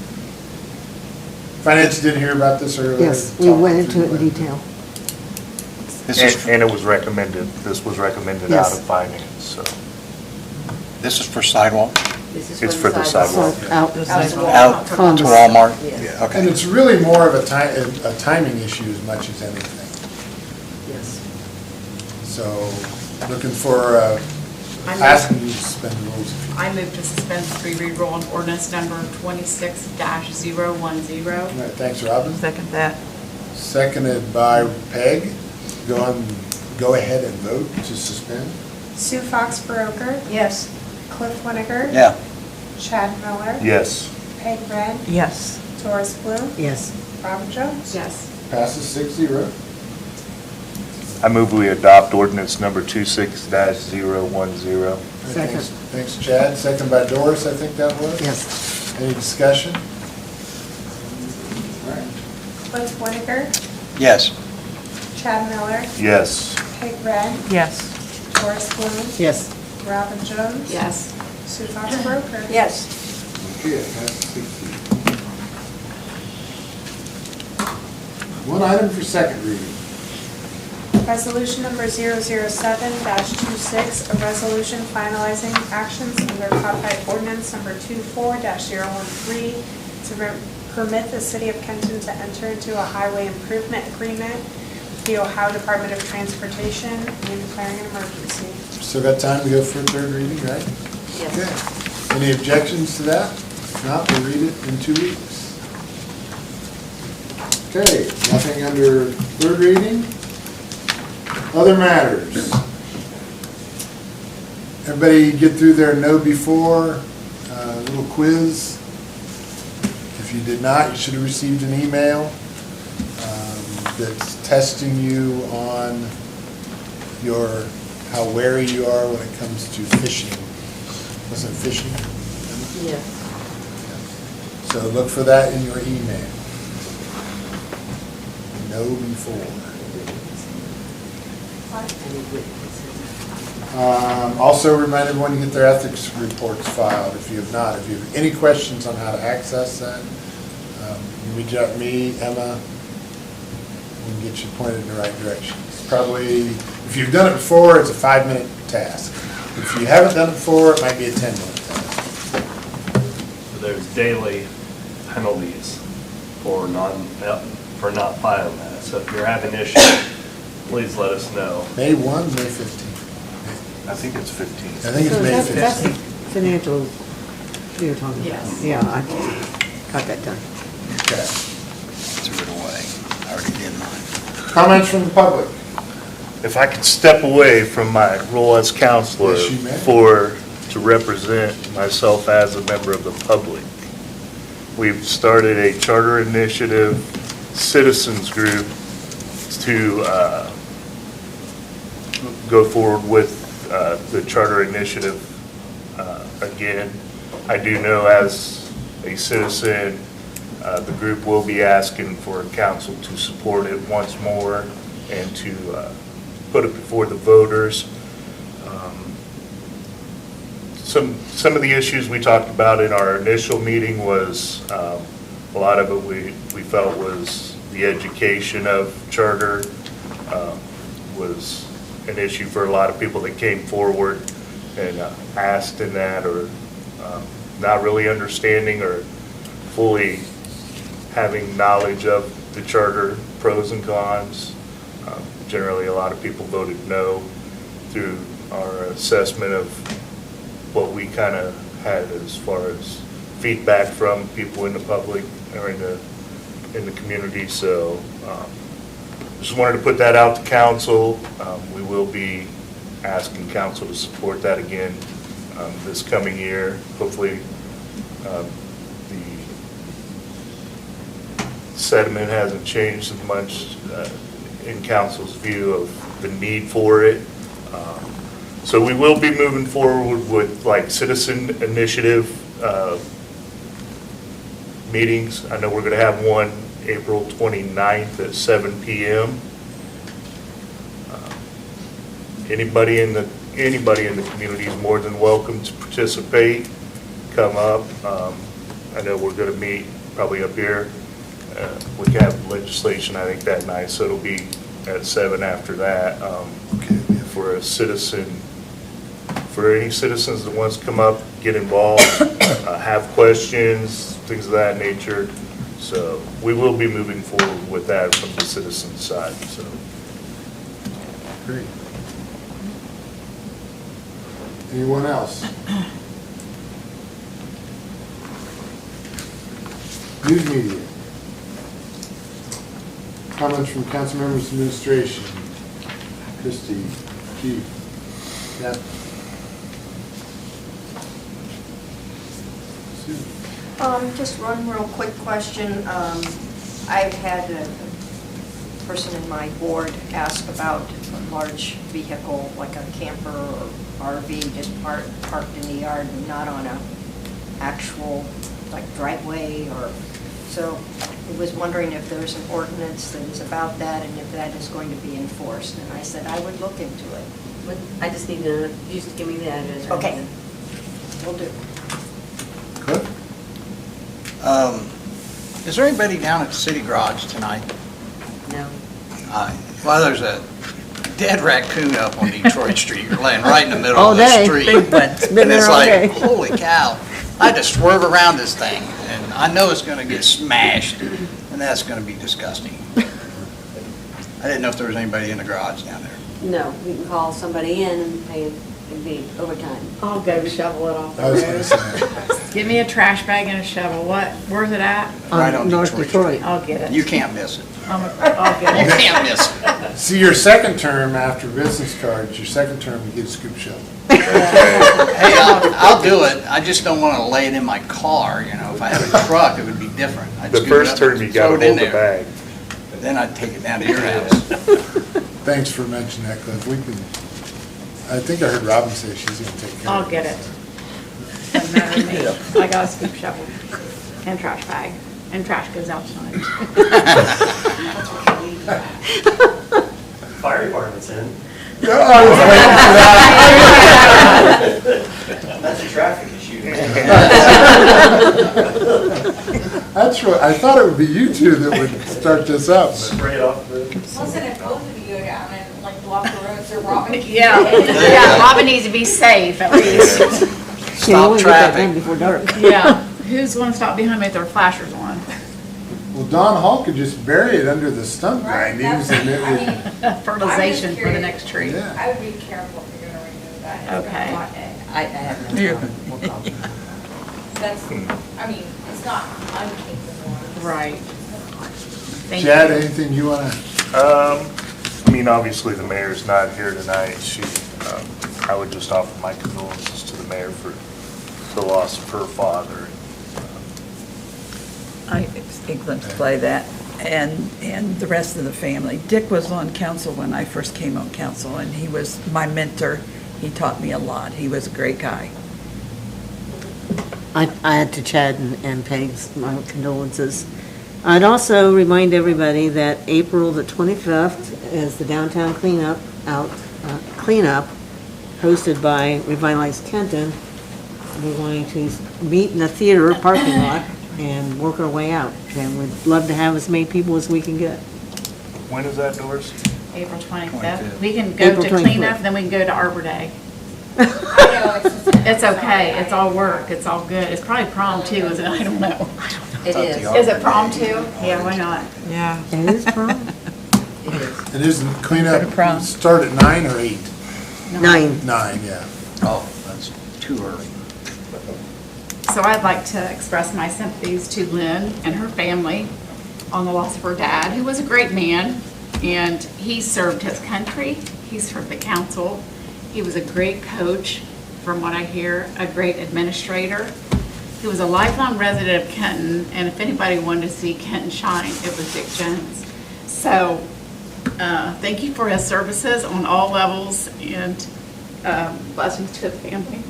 Finance did hear about this earlier. Yes, we went into it in detail. And it was recommended, this was recommended out of finance, so. This is for sidewalk? This is It's for the sidewalk. Out The to sidewalk. Out to Walmart? Yes. And Okay. it's really more of a timing issue as much as anything. Yes. So looking for, asking you to suspend the rules. I move to suspend the three read rule on ordinance number 26-010. All right, thanks, Robin. Second that. Seconded by Peg. Go ahead and vote to suspend. Sue Fox Baroker. Yes. Cliff Winiger. Yeah. Chad Miller. Yes. Peg Red. Yes. Doris Bloom. Yes. Robin Jones. Yes. Passes 6-0. I move we adopt ordinance number 26-010. Second. Thanks, Chad. Second by Doris, I think that was. Yes. Any discussion? All right. Cliff Winiger. Yes. Chad Miller. Yes. Peg Red. Yes. Doris Bloom. Yes. Robin Jones. Yes. Sue Fox Baroker. Yes. Okay, it passes 6-0. One item for second reading. Resolution number 007-26, a resolution finalizing actions under codified ordinance number 24-013 to permit the city of Kenton to enter into a highway improvement agreement with the Ohio Department of Transportation and declaring an emergency. Still got time to go for a third reading, right? Yes. Okay. Any objections to that? If not, we'll read it in 2 weeks. Okay, nothing under third reading. Other matters. Everybody get through their know before little quiz. If you did not, you should have received an email that's testing you on how wary you are when it comes to fishing. Was it fishing? Yes. So look for that in your email. Know before. Also remind everyone to get their ethics reports filed if you have not. If you have any questions on how to access that, you reach out to me, Emma, we can get you pointed in the right direction. It's probably, if you've done it before, it's a 5-minute task. If you haven't done it before, it might be a 10-minute task. There's daily penalties for for not filing that. So if you're having issues, please let us know. May 1, May 15th. I think it's 15. I think it's May That's 15th. financial, you're talking about. Yes. Yeah, I got that done. Okay. Threw it away. I already did mine. Comments from the public? If I could step away from my role as counselor Yes, you may. to represent myself as a member of the public. We've started a charter initiative citizens group to go forward with the charter initiative again. I do know as a citizen, the group will be asking for council to support it once more and to put it before the voters. Some of the issues we talked about in our initial meeting was, a lot of it we felt was the education of charter was an issue for a lot of people that came forward and asked in that, or not really understanding or fully having knowledge of the charter pros and cons. Generally, a lot of people voted no through our assessment of what we kind of had as far as feedback from people in the public or in the community. So just wanted to put that out to council. We will be asking council to support that again this coming year. Hopefully the sentiment hasn't changed as much in council's view of the need for it. So we will be moving forward with like citizen initiative meetings. I know we're going to have one April 29th at 7 p.m. Anybody in the community is more than welcome to participate. Come up. I know we're going to meet probably up here. We can have legislation, I think, that night, so it'll be at 7 after that. For a citizen, for any citizens that wants to come up, get involved, have questions, things of that nature. So we will be moving forward with that from the citizen side, so. Great. Anyone else? News media. Comments from council members, administration. Christie, Chief. Yep. Sue. Just one real quick question. I've had a person in my board ask about a large vehicle, like a camper or RV, just parked in the yard and not on a actual, like, driveway, or, so I was wondering if there's an ordinance that is about that and if that is going to be enforced. And I said I would look into it. But I just need to, you just give me the address. Okay. Will do. Good. Is there anybody down at the city garage tonight? No. Well, there's a dead raccoon up on Detroit Street, laying right in the middle All of the day. street. Big one. It's been And it's there all like, day. holy cow. I had to swerve around this thing, and I know it's gonna get smashed, and that's gonna be disgusting. I didn't know if there was anybody in the garage down there. No, we can call somebody in and pay, it'd be overtime. I'll go shovel it off the I was gonna road. say. Give me a trash bag and a shovel. Where's it at? Right on North Detroit Detroit. I'll get it. You can't miss it. I'll get You it. can't miss it. See, your second term after business cards, your second term, you get a scoop shovel. Hey, I'll do it. I just don't want to lay it in my car, you know. If I had a truck, it would be different. I'd The scoop it first up term, and you gotta throw it in hold the there. bag. But then I'd take it down to your house. Thanks for mentioning that, Cliff. We can, I think I heard Robin say she's gonna take care of it. I'll get it. Doesn't matter to me. I got a scoop shovel and trash bag, and trash goes out tonight. Fire department's in. Yeah, I was waiting for that. That's a traffic issue. That's right. I thought it would be you two that would start this up. but- Spray it off the. Listen, if both of you go down and like block the road so Robin can. Yeah, Robin needs to be safe at least. Yeah, you wanna get that traffic. done before dark. Yeah, who's gonna stop behind me with their flashers on? Well, Don Hall could just bury it under the stump grindings and it would. Fertilization for the next tree. Yeah. I would be careful if you're gonna remove that. Okay. I have no problem. We'll call them. That's, I mean, it's not uncapable. Right. Thank Chad, you. anything you wanna? I mean, obviously, the mayor's not here tonight. I would just offer my condolences to the mayor for the loss of her father. I exemplify that, and the rest of the family. Dick was on council when I first came on council, and he was my mentor. He taught me a lot. He was a great guy. I add to Chad and Peg's my condolences. I'd also remind everybody that April the 25th is the downtown cleanup hosted by Revitalize Kenton. We're going to meet in the theater parking lot and work our way out. And we'd love to have as many people as we can get. When is that, Doris? April 25th. 25th. We can go April to 25th. cleanup, then we can go to Arbor Day. I know, it's just. It's okay, it's all work, it's all good. It's probably prom too, is it? I don't know. It is. Is it prom too? Yeah, why not? Yeah. It is prom? It is. It isn't cleanup, Go to prom. start at 9 or 8? 9. 9, yeah. Oh, that's too early. So I'd like to express my sympathies to Lynn and her family on the loss of her dad, who was a great man, and he served his country, he served the council, he was a great coach, from what I hear, a great administrator. He was a lifelong resident of Kenton, and if anybody wanted to see Kenton shine, it was Dick Jones. So, thank you for his services on all levels, and blessings to the family.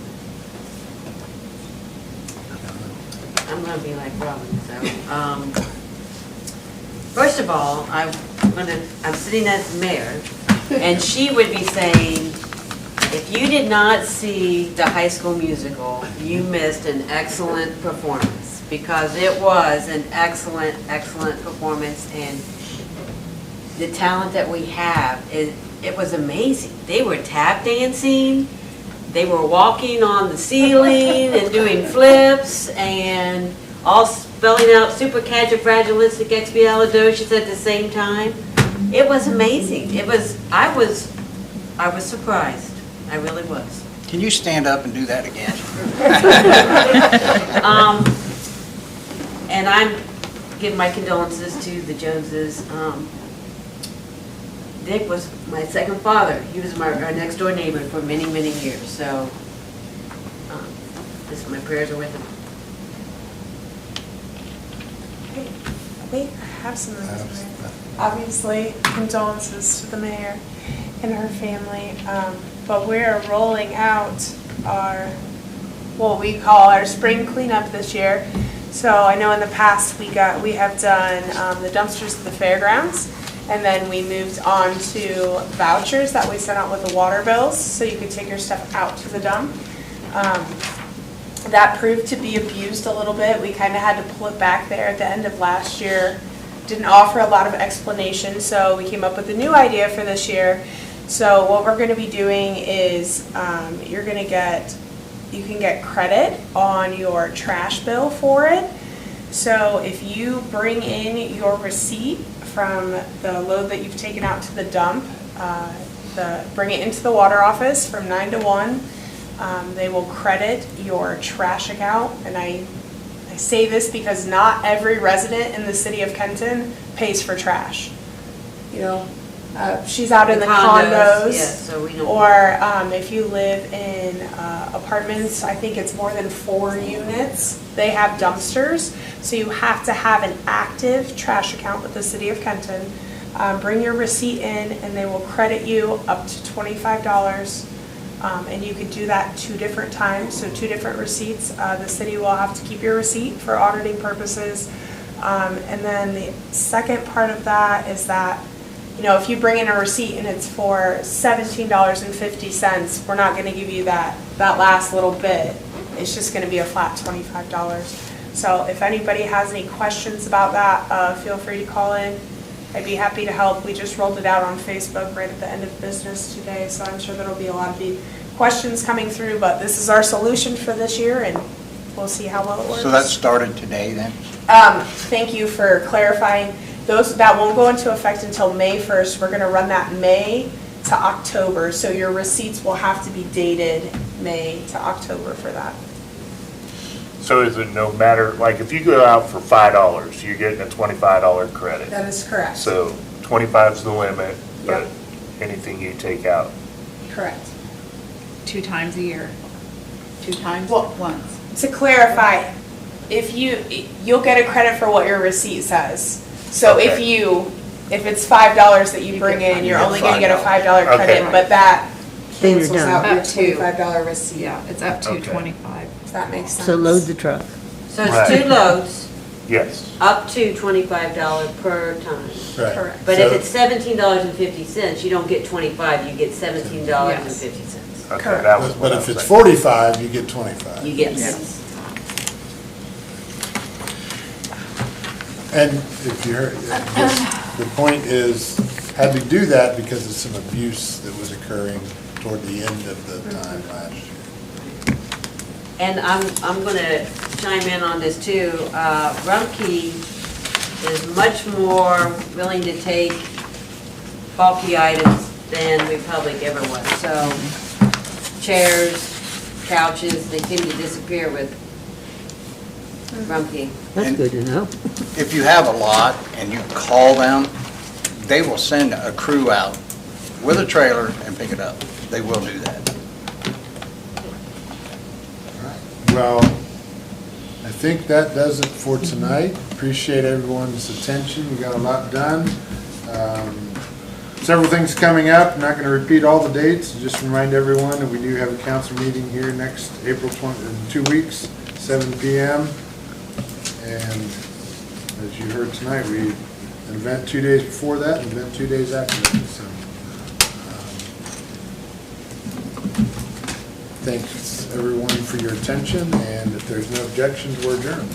I'm gonna be like Robin, so, first of all, I'm sitting as mayor, and she would be saying, if you did not see the High School Musical, you missed an excellent performance, because it was an excellent, excellent performance, and the talent that we have, it was amazing. They were tap dancing, they were walking on the ceiling and doing flips, and all spelling out supercalifragilisticexpialidocious at the same time. It was amazing. I was surprised. I really was. Can you stand up and do that again? And I'm giving my condolences to the Joneses. Dick was my second father. He was our next door neighbor for many, many years. So, my prayers are with him. We have some of those. Obviously, condolences to the mayor and her family, but we're rolling out our, what we call our spring cleanup this year. So I know in the past we have done the dumpsters at the fairgrounds, and then we moved on to vouchers that we sent out with the water bills, so you could take your stuff out to the dump. That proved to be abused a little bit. We kind of had to pull it back there at the end of last year. Didn't offer a lot of explanation, so we came up with a new idea for this year. So what we're going to be doing is you can get credit on your trash bill for it. So if you bring in your receipt from the load that you've taken out to the dump, bring it into the water office from 9 to 1. They will credit your trash account, and I say this because not every resident in the city of Kenton pays for trash. You know, she's out in the condos, yes, so we don't. or if you live in apartments, I think it's more than 4 units, they have dumpsters, so you have to have an active trash account with the city of Kenton. Bring your receipt in, and they will credit you up to $25. And you could do that 2 different times, so 2 different receipts. The city will have to keep your receipt for auditing purposes. And then the second part of that is that, you know, if you bring in a receipt and it's for $17.50, we're not going to give you that last little bit. It's just going to be a flat $25. So if anybody has any questions about that, feel free to call in. I'd be happy to help. We just rolled it out on Facebook right at the end of business today, so I'm sure there'll be a lot of questions coming through, but this is our solution for this year, and we'll see how well it works. So that started today then? Thank you for clarifying. That won't go into effect until May 1st. We're gonna run that May to October, so your receipts will have to be dated May to October for that. So is it no matter, like, if you go out for $5, you're getting a $25 credit? That is correct. So 25 is the limit, but Yep. anything you take out. Correct. 2 times a year. 2 times Well- once. To clarify, you'll get a credit for what your receipt says. So Okay. if it's $5 that you bring in, you're get only gonna get a $5 Okay. credit, but that Then you're cancels done. out your Up to. $25 receipt. Yeah, it's up to Okay. 25. If that makes sense. So load the truck. So it's Right. 2 loads, Yes. up to $25 per ton. Right. Correct. But if So- it's $17.50, you don't get 25, you get $17.50. Okay, Correct. that was what But I if was it's saying. 45, you get 25. You get Yeah. 6. And if you heard, the point is, had to do that because of some abuse that was occurring toward the end of the time last year. And I'm going to chime in on this too. Rumpke is much more willing to take bulky items than Republic ever was. So chairs, couches, they seem to disappear with Rumpke. That's And- good to know. If you have a lot and you call them, they will send a crew out with a trailer and pick it up. They will do that. Well, I think that does it for tonight. Appreciate everyone's attention. We got a lot done. Several things coming up. I'm not going to repeat all the dates. Just remind everyone that we do have a council meeting here next April 20, in 2 weeks, 7 p.m. And as you heard tonight, an event 2 days before that, an event 2 days after that. So, thanks everyone for your attention, and if there's no objections, we're adjourned.